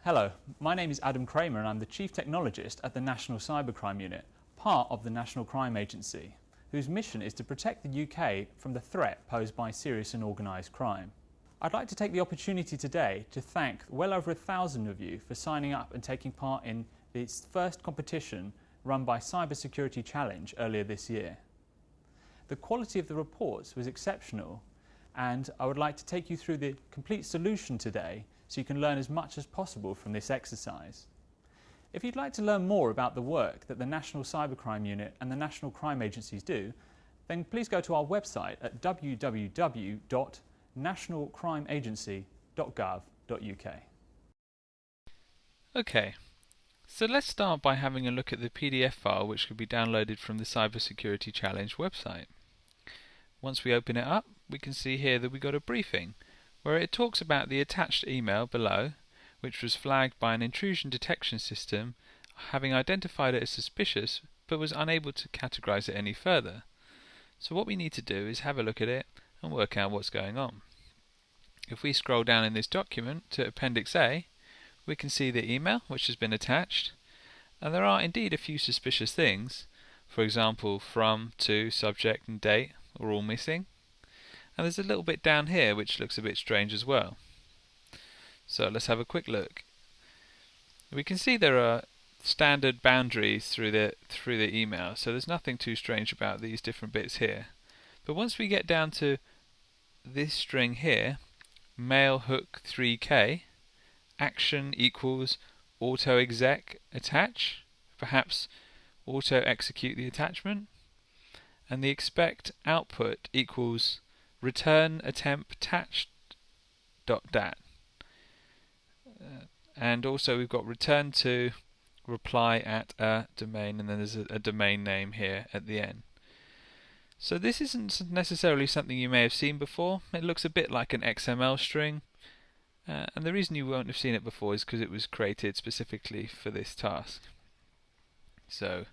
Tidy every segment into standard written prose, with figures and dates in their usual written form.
Hello, my name is Adam Kramer and I'm the Chief Technologist at the National Cybercrime Unit, part of the National Crime Agency, whose mission is to protect the UK from the threat posed by serious and organised crime. I'd like to take the opportunity today to thank well over 1,000 of you for signing up and taking part in this first competition run by Cybersecurity Challenge earlier this year. The quality of the reports was exceptional, and I would like to take you through the complete solution today so you can learn as much as possible from this exercise. If you'd like to learn more about the work that the National Cybercrime Unit and the National Crime Agencies do, then please go to our website at www.nationalcrimeagency.gov.uk. Okay, so let's start by having a look at the PDF file which could be downloaded from the Cybersecurity Challenge website. Once we open it up, we can see here that we got a briefing where it talks about the attached email below, which was flagged by an intrusion detection system having identified it as suspicious but was unable to categorize it any further. So what we need to do is have a look at it and work out what's going on. If we scroll down in this document to Appendix A, we can see the email which has been attached, and there are indeed a few suspicious things. For example, from, to, subject and date are all missing. And there's a little bit down here which looks a bit strange as well. So let's have a quick look. We can see there are standard boundaries through the email, so there's nothing too strange about these different bits here. But once we get down to this string here, mail hook 3k, action equals auto exec attach, perhaps auto execute the attachment, and the expect output equals return attempt attached .dat, and also we've got return to reply at a domain, and then there's a domain name here at the end. So this isn't necessarily something you may have seen before. It looks a bit like an XML string, and the reason you won't have seen it before is because it was created specifically for this task. So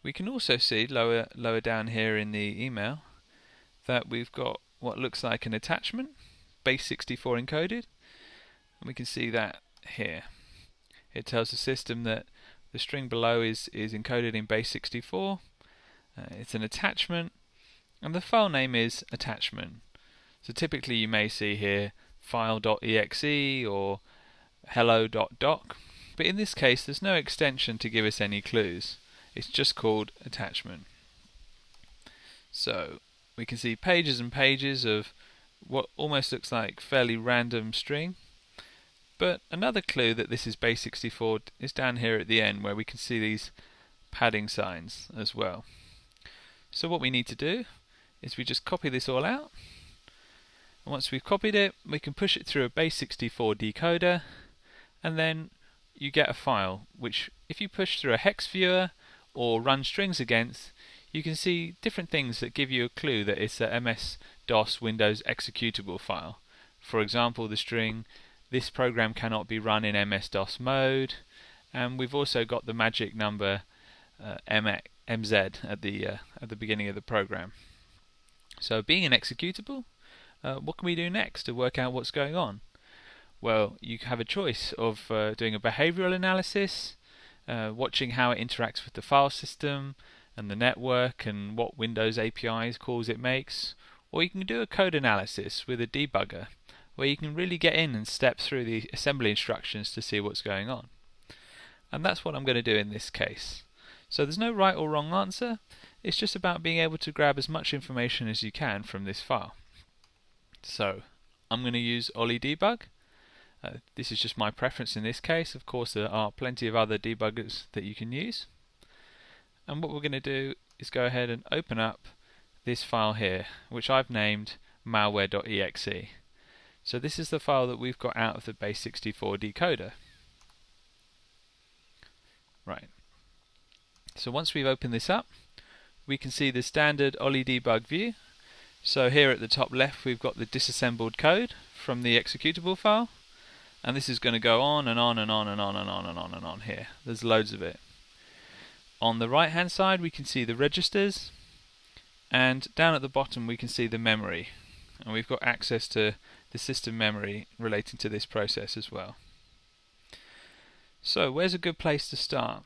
we can also see lower down here in the email that we've got what looks like an attachment, base64 encoded, and we can see that here. It tells the system that the string below is encoded in base64, it's an attachment, and the file name is attachment. So typically you may see here file.exe or hello.doc, but in this case there's no extension to give us any clues. It's just called attachment. So we can see pages and pages of what almost looks like fairly random string, but another clue that this is base64 is down here at the end, where we can see these padding signs as well. So what we need to do is we just copy this all out, and once we've copied it we can push it through a base64 decoder, and then you get a file which, if you push through a hex viewer or run strings against, you can see different things that give you a clue that it's a MS-DOS Windows executable file. For example, the string, this program cannot be run in MS-DOS mode, and we've also got the magic number MZ at the beginning of the program. So being an executable, what can we do next to work out what's going on? Well, you have a choice of doing a behavioral analysis, watching how it interacts with the file system and the network and what Windows APIs calls it makes, or you can do a code analysis with a debugger where you can really get in and step through the assembly instructions to see what's going on. And that's what I'm going to do in this case. So there's no right or wrong answer, it's just about being able to grab as much information as you can from this file. So I'm going to use Ollie debug. This is just my preference in this case. Of course there are plenty of other debuggers that you can use. And what we're going to do is go ahead and open up this file here, which I've named malware.exe. So this is the file that we've got out of the base64 decoder. Right. So once we've opened this up, we can see the standard Ollie debug view. So here at the top left we've got the disassembled code from the executable file, and this is going to go on and on and on and on and on and on and on here. There's loads of it. On the right hand side we can see the registers, and down at the bottom we can see the memory, and we've got access to the system memory relating to this process as well. So where's a good place to start?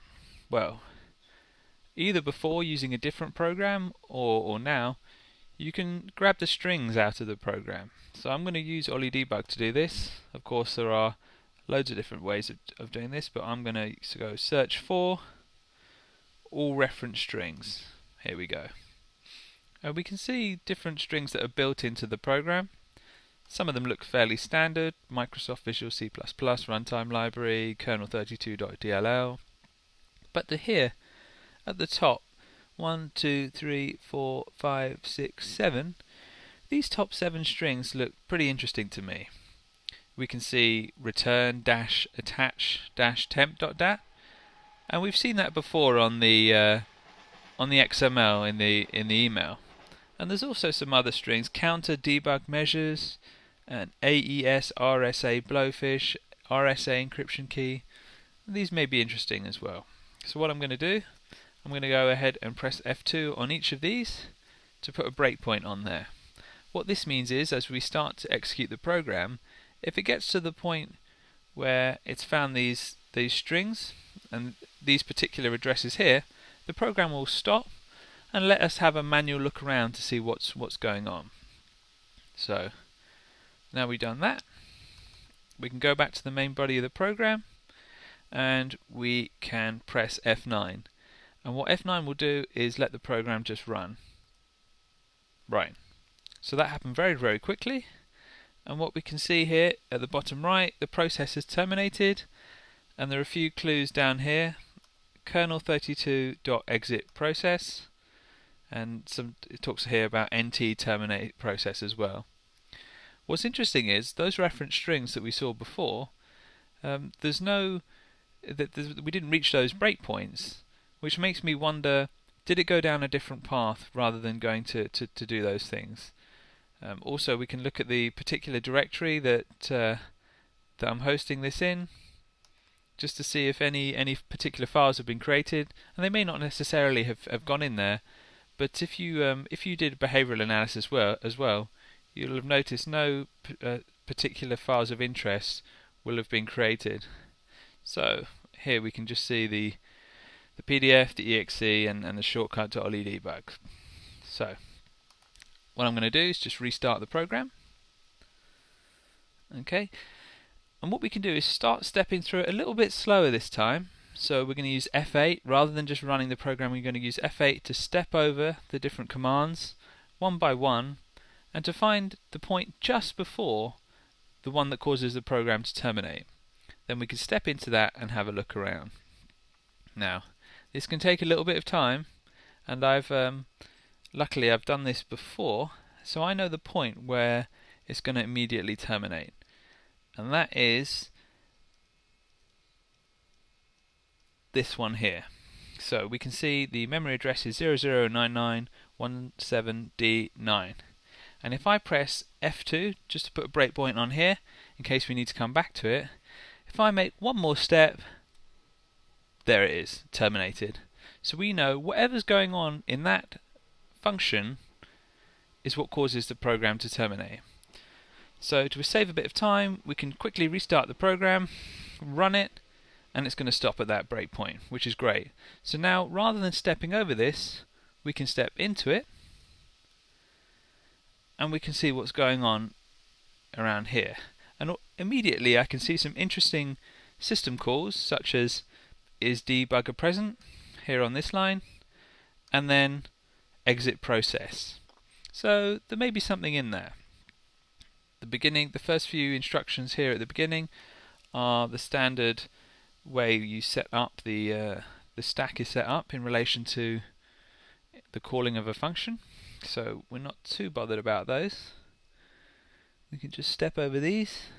Well, either before using a different program or now, you can grab the strings out of the program. So I'm going to use Ollie Debug to do this. Of course there are loads of different ways of doing this, but I'm going to go search for all reference strings. Here we go. And we can see different strings that are built into the program. Some of them look fairly standard: Microsoft Visual C++, runtime library, kernel32.dll. But here at the top, 1, 2, 3, 4, 5, 6, 7, these top 7 strings look pretty interesting to me. We can see return dash attach dash temp.dat, and we've seen that before on the XML in the email. And there's also some other strings: counter debug measures, and AES RSA blowfish, RSA encryption key. These may be interesting as well. So what I'm going to do, I'm going to go ahead and press F2 on each of these to put a breakpoint on there. What this means is, as we start to execute the program, if it gets to the point where it's found these strings and these particular addresses here, the program will stop and let us have a manual look around to see what's going on. So now we've done that, we can go back to the main body of the program and we can press F9. And what F9 will do is let the program just run. Right. So that happened very, very quickly. And what we can see here at the bottom right, the process has terminated, and there are a few clues down here: kernel32.exit process, and it talks here about NT terminate process as well. What's interesting is those reference strings that we saw before, we didn't reach those breakpoints, which makes me wonder, did it go down a different path rather than going to do those things? Also, we can look at the particular directory that I'm hosting this in, just to see if any particular files have been created, and they may not necessarily have gone in there. But if you did behavioural analysis as well, you'll have noticed no particular files of interest will have been created. So here we can just see the PDF, the exe, and the shortcut to Ollie Debug. So what I'm going to do is just restart the program. Okay, and what we can do is start stepping through it a little bit slower this time. So we're going to use F8 rather than just running the program. We're going to use F8 to step over the different commands one by one, and to find the point just before the one that causes the program to terminate. Then we can step into that and have a look around. Now, this can take a little bit of time, and luckily I've done this before, so I know the point where it's going to immediately terminate, and that is this one here. So we can see the memory address is 009917D9, and if I press F2 just to put a breakpoint on here in case we need to come back to it, if I make one more step, there it is, terminated. So we know whatever's going on in that function is what causes the program to terminate. So to save a bit of time, we can quickly restart the program, run it, and it's going to stop at that breakpoint, which is great. So now, rather than stepping over this, we can step into it, and we can see what's going on around here. And immediately I can see some interesting system calls, such as is debugger present here on this line, and then exit process. So there may be something in there. The first few instructions here at the beginning are the standard way you set up the stack is set up in relation to the calling of a function. So we're not too bothered about those. We can just step over these,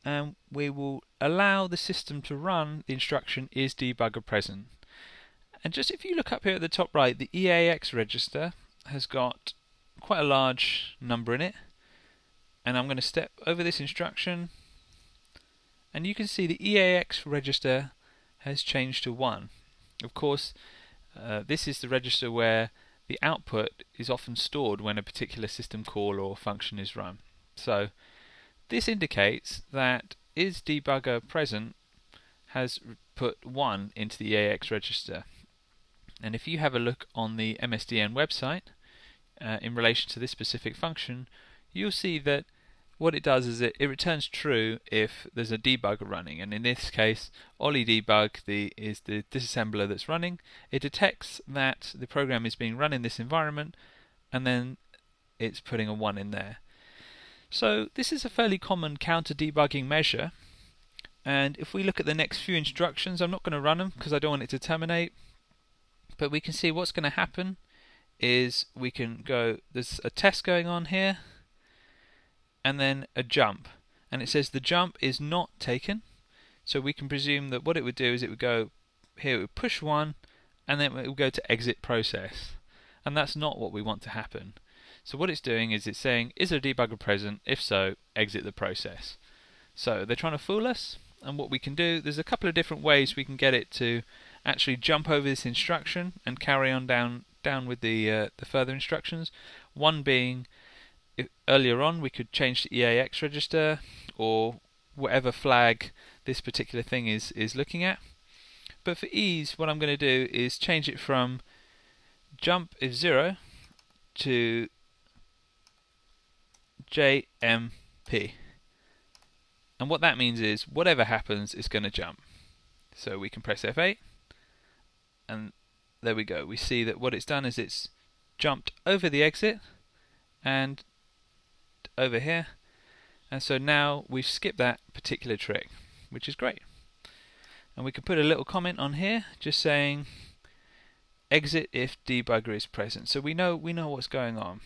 and we will allow the system to run the instruction is debugger present. And just if you look up here at the top right, the EAX register has got quite a large number in it, and I'm going to step over this instruction, and you can see the EAX register has changed to 1. Of course, this is the register where the output is often stored when a particular system call or function is run. So this indicates that is debugger present has put 1 into the EAX register. And if you have a look on the MSDN website in relation to this specific function, you'll see that what it does is it returns true if there's a debugger running, and in this case Ollie debug is the disassembler that's running. It detects that the program is being run in this environment, and then it's putting a 1 in there. So this is a fairly common counter debugging measure, and if we look at the next few instructions, I'm not going to run them because I don't want it to terminate, but we can see what's going to happen is we can go, there's a test going on here, and then a jump, and it says the jump is not taken, so we can presume that what it would do is it would go here, it would push 1, and then it would go to exit process, and that's not what we want to happen. So what it's doing is it's saying, is there a debugger present? If so, exit the process. So they're trying to fool us, and what we can do, there's a couple of different ways we can get it to actually jump over this instruction and carry on down with the further instructions. One being, earlier on we could change the EAX register or whatever flag this particular thing is looking at. But for ease, what I'm going to do is change it from jump is 0 to JMP. And what that means is whatever happens is going to jump. So we can press F8, and there we go. We see that what it's done is it's jumped over the exit and over here, and so now we've skipped that particular trick, which is great. And we can put a little comment on here just saying exit if debugger is present, so we know what's going on.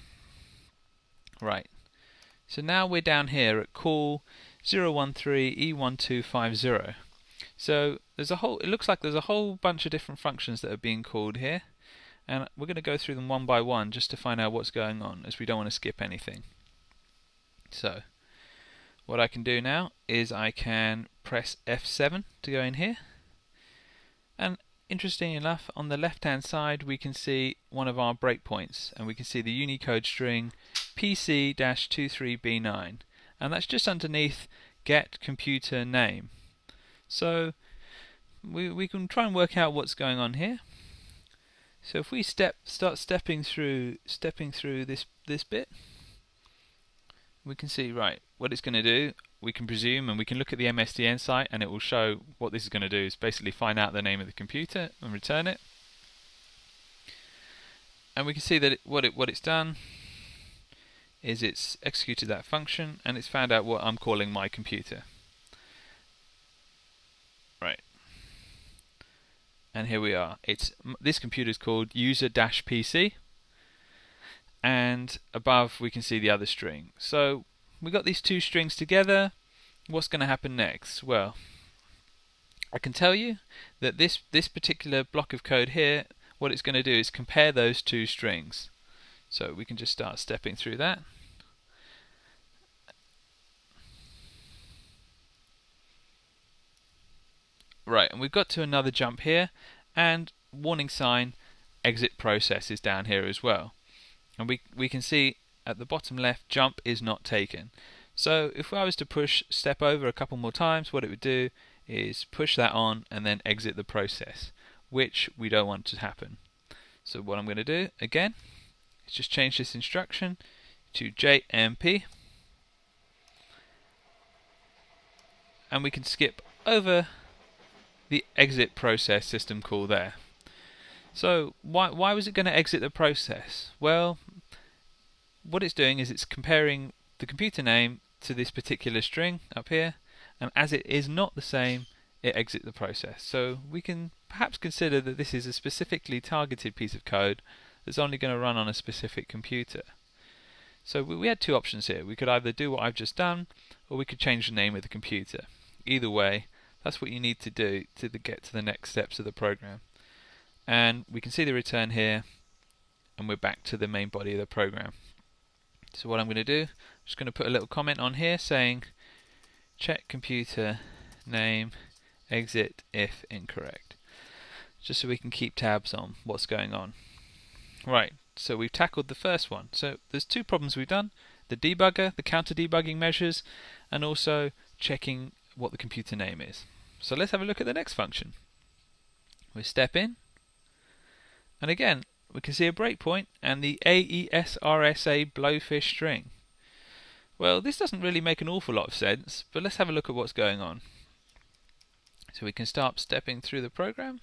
Right, so now we're down here at call 013E1250. So there's a whole, it looks like there's a whole bunch of different functions that are being called here, and we're going to go through them one by one just to find out what's going on, as we don't want to skip anything. So what I can do now is I can press F7 to go in here, and interesting enough, on the left hand side we can see one of our breakpoints, and we can see the Unicode string PC-23B9, and that's just underneath get computer name. So we can try and work out what's going on here. So if we start stepping through this bit, we can see, right, what it's going to do. We can presume, and we can look at the MSDN site, and it will show what this is going to do is basically find out the name of the computer and return it. And we can see that what it's done is it's executed that function, and it's found out what I'm calling my computer. Right. And here we are. This computer is called user-PC, and above we can see the other string. So we got these two strings together. What's going to happen next? Well, I can tell you that this particular block of code here, what it's going to do is compare those two strings. So we can just start stepping through that. Right, and we've got to another jump here, and warning sign exit process is down here as well. And we can see at the bottom left, jump is not taken. So if I was to step over a couple more times, what it would do is push that on and then exit the process, which we don't want to happen. So what I'm going to do again is just change this instruction to JMP, and we can skip over the exit process system call there. So why was it going to exit the process? Well, what it's doing is it's comparing the computer name to this particular string up here, and as it is not the same, it exits the process. So we can perhaps consider that this is a specifically targeted piece of code that's only going to run on a specific computer. So we had two options here. We could either do what I've just done, or we could change the name of the computer. Either way, that's what you need to do to get to the next steps of the program. And we can see the return here, and we're back to the main body of the program. So what I'm going to do, I'm just going to put a little comment on here saying check computer name exit if incorrect, just so we can keep tabs on what's going on. Right, so we've tackled the first one. So there's two problems we've done: the debugger, the counter debugging measures, and also checking what the computer name is. So let's have a look at the next function. We step in, and again we can see a breakpoint and the AESRSA blowfish string. Well, this doesn't really make an awful lot of sense, but let's have a look at what's going on. So we can start stepping through the program.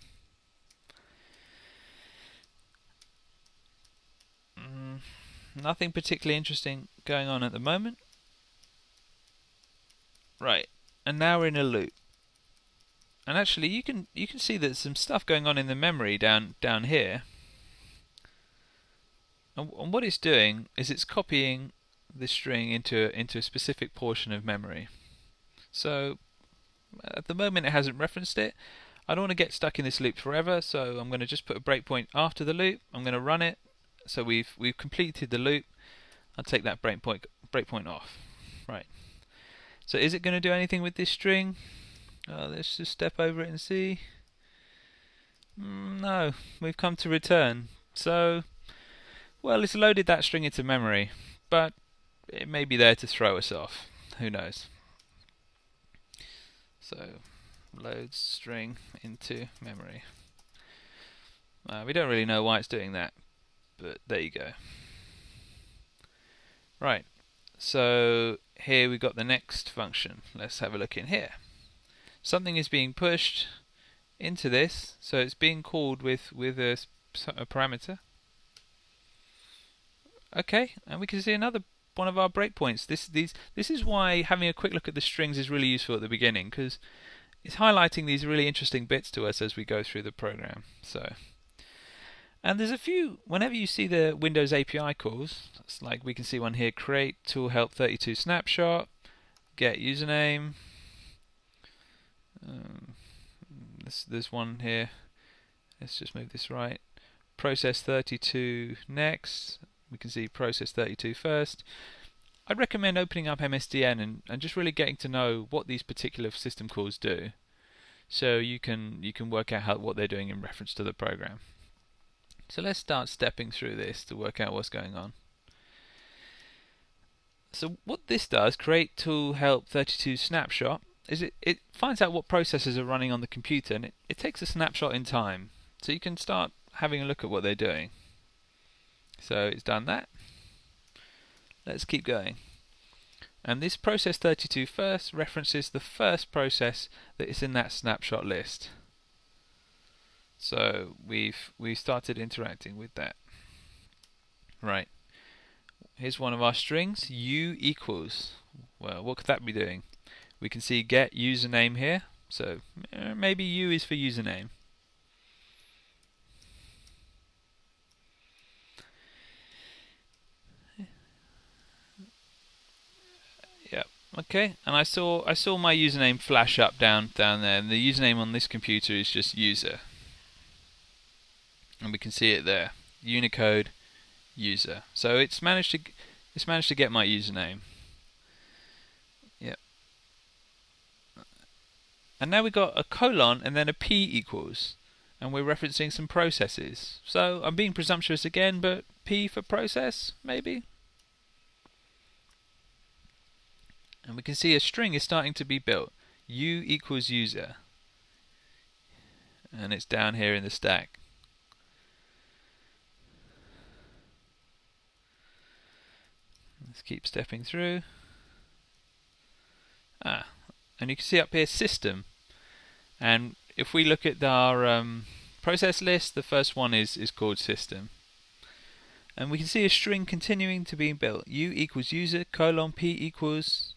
Nothing particularly interesting going on at the moment. Right, and now we're in a loop. And actually you can see there's some stuff going on in the memory down here. And what it's doing is it's copying this string into a specific portion of memory. So at the moment it hasn't referenced it. I don't want to get stuck in this loop forever, so I'm going to just put a breakpoint after the loop. I'm going to run it. So we've completed the loop. I'll take that breakpoint off. Right. So is it going to do anything with this string? Let's just step over it and see. No, we've come to return. So, well, it's loaded that string into memory, but it may be there to throw us off. Who knows? So, loads string into memory. We don't really know why it's doing that, but there you go. Right, so here we got the next function. Let's have a look in here. Something is being pushed into this, so it's being called with a parameter. Okay, and we can see another one of our breakpoints. This is why having a quick look at the strings is really useful at the beginning, because it's highlighting these really interesting bits to us as we go through the program. And there's a few, whenever you see the Windows API calls, it's like we can see one here, create tool help 32 snapshot, get username. There's one here. Let's just move this right. Process 32 next. We can see process 32 first. I'd recommend opening up MSDN and just really getting to know what these particular system calls do, so you can work out what they're doing in reference to the program. So let's start stepping through this to work out what's going on. So what this does, create tool help 32 snapshot, is it finds out what processes are running on the computer, and it takes a snapshot in time. So you can start having a look at what they're doing. So it's done that. Let's keep going. And this process 32 first references the first process that is in that snapshot list. So we started interacting with that. Right. Here's one of our strings, u equals. Well, what could that be doing? We can see get username here. So maybe u is for username. Yep. Okay. And I saw my username flash up down there, and the username on this computer is just user. And we can see it there, Unicode user. So it's managed to get my username. Yep. And now we've got a colon and then a p equals, and we're referencing some processes. So I'm being presumptuous again, but p for process maybe. And we can see a string is starting to be built. U equals user, and it's down here in the stack. Let's keep stepping through. And you can see up here system. And if we look at our process list, the first one is called system. And we can see a string continuing to be built. U equals user, colon, p equals...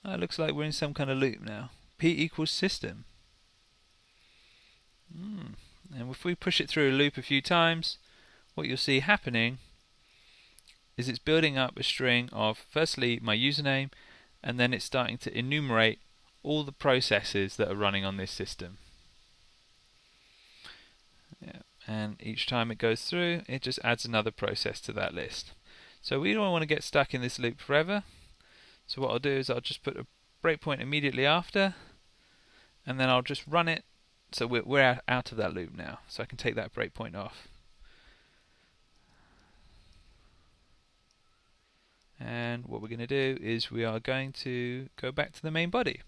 it looks like we're in some kind of loop now. P equals system. And if we push it through a loop a few times, what you'll see happening is it's building up a string of firstly my username, and then it's starting to enumerate all the processes that are running on this system. Yeah. And each time it goes through, it just adds another process to that list. So we don't want to get stuck in this loop forever. So what I'll do is I'll just put a breakpoint immediately after, and then I'll just run it. So we're out of that loop now, so I can take that breakpoint off. And what we're going to do is we are going to go back to the main body.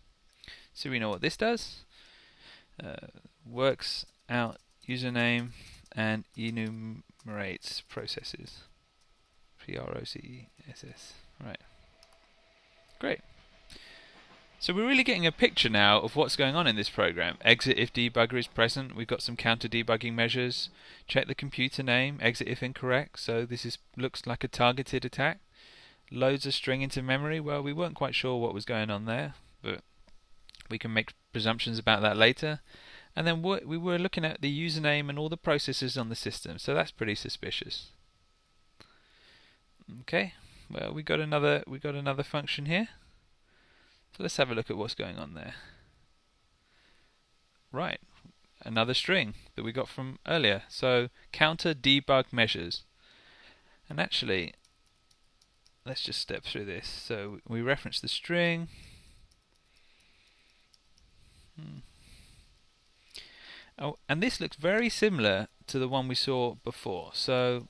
So we know what this does. Works out username and enumerates processes. Process. Right. Great. So we're really getting a picture now of what's going on in this program. Exit if debugger is present. We've got some counter debugging measures. Check the computer name. Exit if incorrect. So this looks like a targeted attack. Loads a string into memory. Well, we weren't quite sure what was going on there, but we can make presumptions about that later. And then we were looking at the username and all the processes on the system. So that's pretty suspicious. Okay. Well, we got another function here. So let's have a look at what's going on there. Right, another string that we got from earlier. So counter debug measures. And actually, let's just step through this. So we reference the string. Oh, and this looks very similar to the one we saw before. So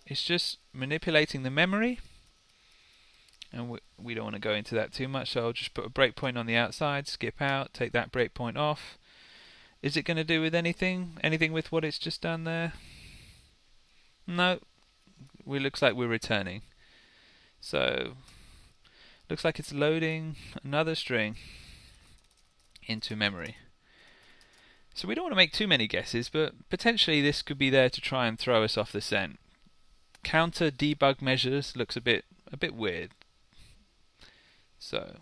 it's just manipulating the memory. And we don't want to go into that too much, so I'll just put a breakpoint on the outside, skip out, take that breakpoint off. Is it going to do with anything? Anything with what it's just done there? No. It looks like we're returning. So, looks like it's loading another string into memory. So we don't want to make too many guesses, but potentially this could be there to try and throw us off the scent. Counter debug measures looks a bit weird. So,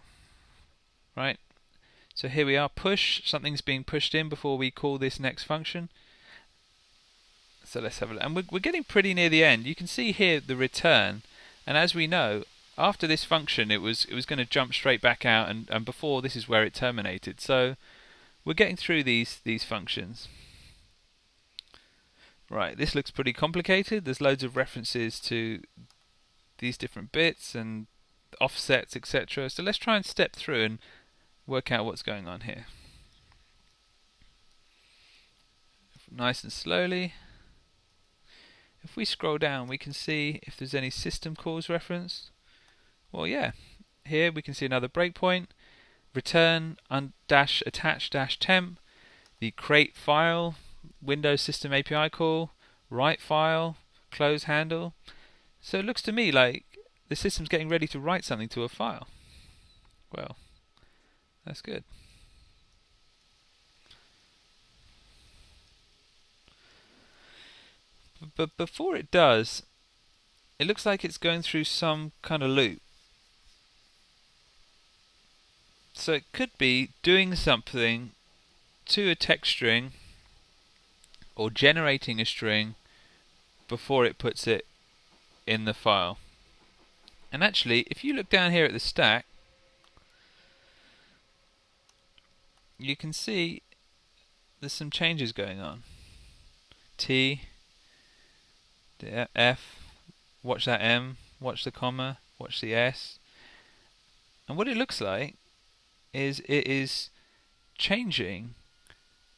right. So here we are, push, something's being pushed in before we call this next function. So let's have a look. And we're getting pretty near the end. You can see here the return, and as we know, after this function it was going to jump straight back out, and before this is where it terminated. So we're getting through these functions. Right, this looks pretty complicated. There's loads of references to these different bits and offsets, etc. So let's try and step through and work out what's going on here. Nice and slowly. If we scroll down, we can see if there's any system calls referenced. Well, yeah. Here we can see another breakpoint. Return dash attach dash temp. The create file, Windows System API call, write file, close handle. So it looks to me like the system's getting ready to write something to a file. Well, that's good. But before it does, it looks like it's going through some kind of loop. So it could be doing something to a text string or generating a string before it puts it in the file. And actually, if you look down here at the stack, you can see there's some changes going on. T, the F, watch that M, watch the comma, watch the S. And what it looks like is it is changing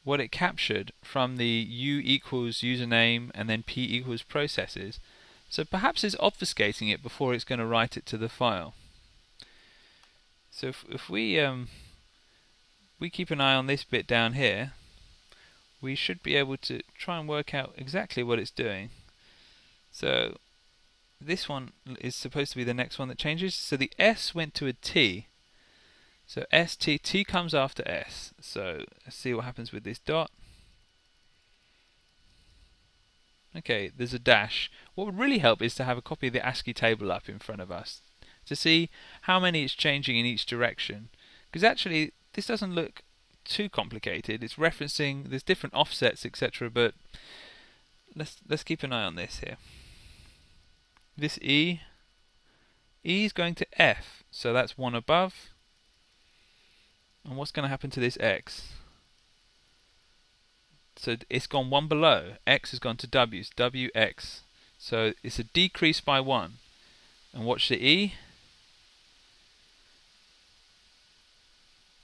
what it captured from the U equals username and then P equals processes. So perhaps it's obfuscating it before it's going to write it to the file. So if we keep an eye on this bit down here, we should be able to try and work out exactly what it's doing. So this one is supposed to be the next one that changes. So the S went to a T. So T comes after S. So let's see what happens with this dot. Okay, there's a dash. What would really help is to have a copy of the ASCII table up in front of us to see how many it's changing in each direction. Because actually, this doesn't look too complicated. It's referencing, there's different offsets, etc. But let's keep an eye on this here. This E is going to F, so that's one above. And what's going to happen to this X? So it's gone one below. X has gone to W. So WX. So it's a decrease by 1. And watch the E.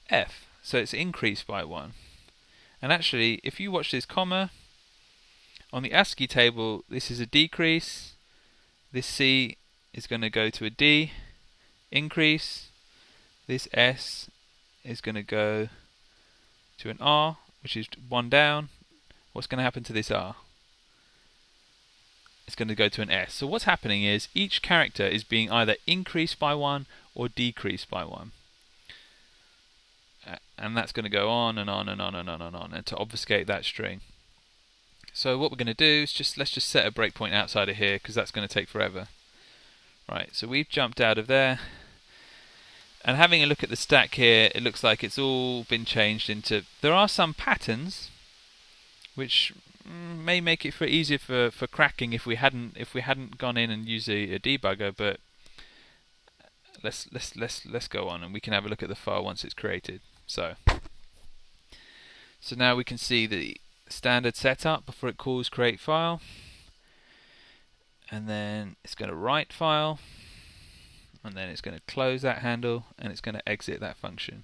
F. So it's increased by 1. And actually, if you watch this comma, on the ASCII table, this is a decrease. This C is going to go to a D. Increase. This S is going to go to an R, which is one down. What's going to happen to this R? It's going to go to an S. So what's happening is each character is being either increased by one or decreased by one. And that's going to go on and on and on and on and on, and to obfuscate that string. So what we're going to do is let's just set a breakpoint outside of here, because that's going to take forever. Right, so we've jumped out of there. And having a look at the stack here, it looks like it's all been changed into... There are some patterns which may make it easier for cracking if we hadn't gone in and used a debugger, but let's go on and we can have a look at the file once it's created. So now we can see the standard setup before it calls create file, and then it's going to write file, and then it's going to close that handle, and it's going to exit that function.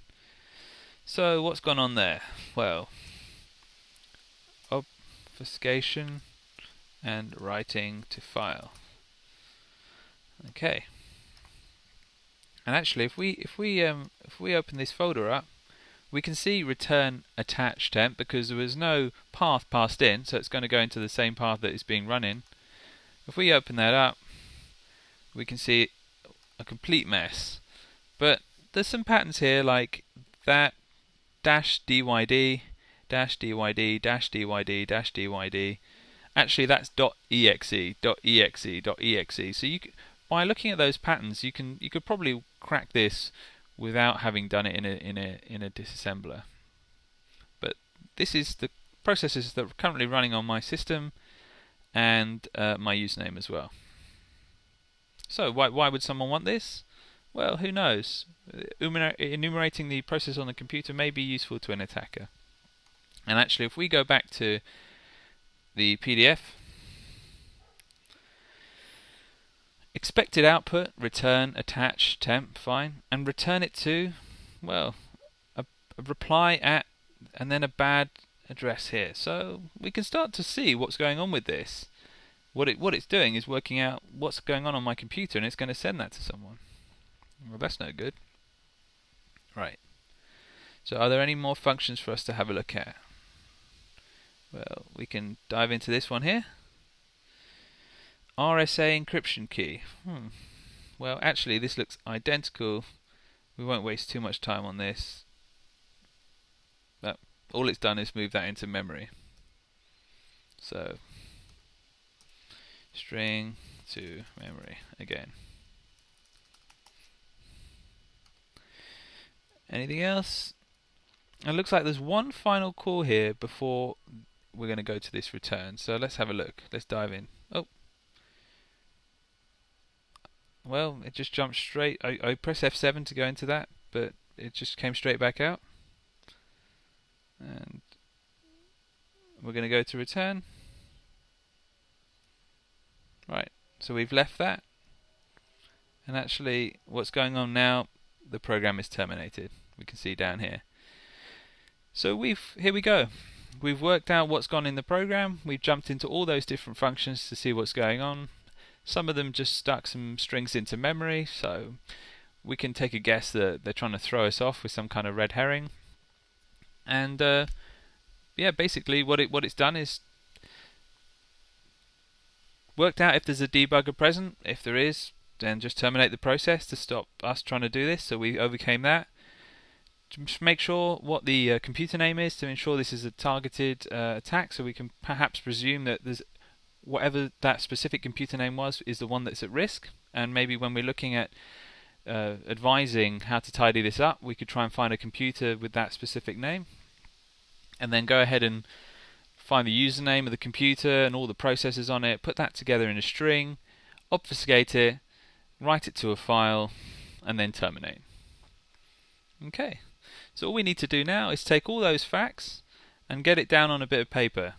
So what's gone on there? Well, obfuscation and writing to file. Okay. And actually, if we open this folder up, we can see return attached temp, because there was no path passed in, so it's going to go into the same path that it's being run in. If we open that up, we can see a complete mess. But there's some patterns here, like that -dyd, -dyd, -dyd, -dyd. Actually, that's .exe, .exe, .exe. So by looking at those patterns, you could probably crack this without having done it in a disassembler. But this is the processes that are currently running on my system, and my username as well. So why would someone want this? Well, who knows? Enumerating the process on the computer may be useful to an attacker. And actually, if we go back to the PDF, expected output, return, attach, temp, fine, and return it to, well, a reply at, and then a bad address here. So we can start to see what's going on with this. What it's doing is working out what's going on my computer, and it's going to send that to someone. Well, that's no good. Right. So are there any more functions for us to have a look at? Well, we can dive into this one here. RSA encryption key. Well, actually, this looks identical. We won't waste too much time on this. But all it's done is move that into memory. So, string to memory again. Anything else? It looks like there's one final call here before we're going to go to this return. So let's have a look. Let's dive in. Oh. Well, it just jumped straight. I press F7 to go into that, but it just came straight back out. And we're going to go to return. Right, so we've left that. And actually, what's going on now, the program is terminated. We can see down here. So here we go. We've worked out what's gone in the program. We've jumped into all those different functions to see what's going on. Some of them just stuck some strings into memory, so we can take a guess that they're trying to throw us off with some kind of red herring. And yeah, basically what it's done is worked out if there's a debugger present. If there is, then just terminate the process to stop us trying to do this. So we overcame that. Just make sure what the computer name is to ensure this is a targeted attack, so we can perhaps presume that there's whatever that specific computer name was is the one that's at risk. And maybe when we're looking at advising how to tidy this up, we could try and find a computer with that specific name, and then go ahead and find the username of the computer and all the processes on it, put that together in a string, obfuscate it, write it to a file, and then terminate. Okay, so all we need to do now is take all those facts and get it down on a bit of paper.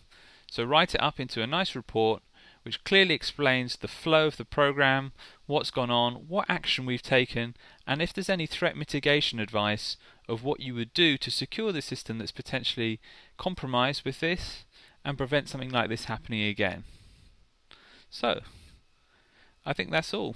So write it up into a nice report which clearly explains the flow of the program, what's gone on, what action we've taken, and if there's any threat mitigation advice of what you would do to secure the system that's potentially compromised with this and prevent something like this happening again. So, I think that's all.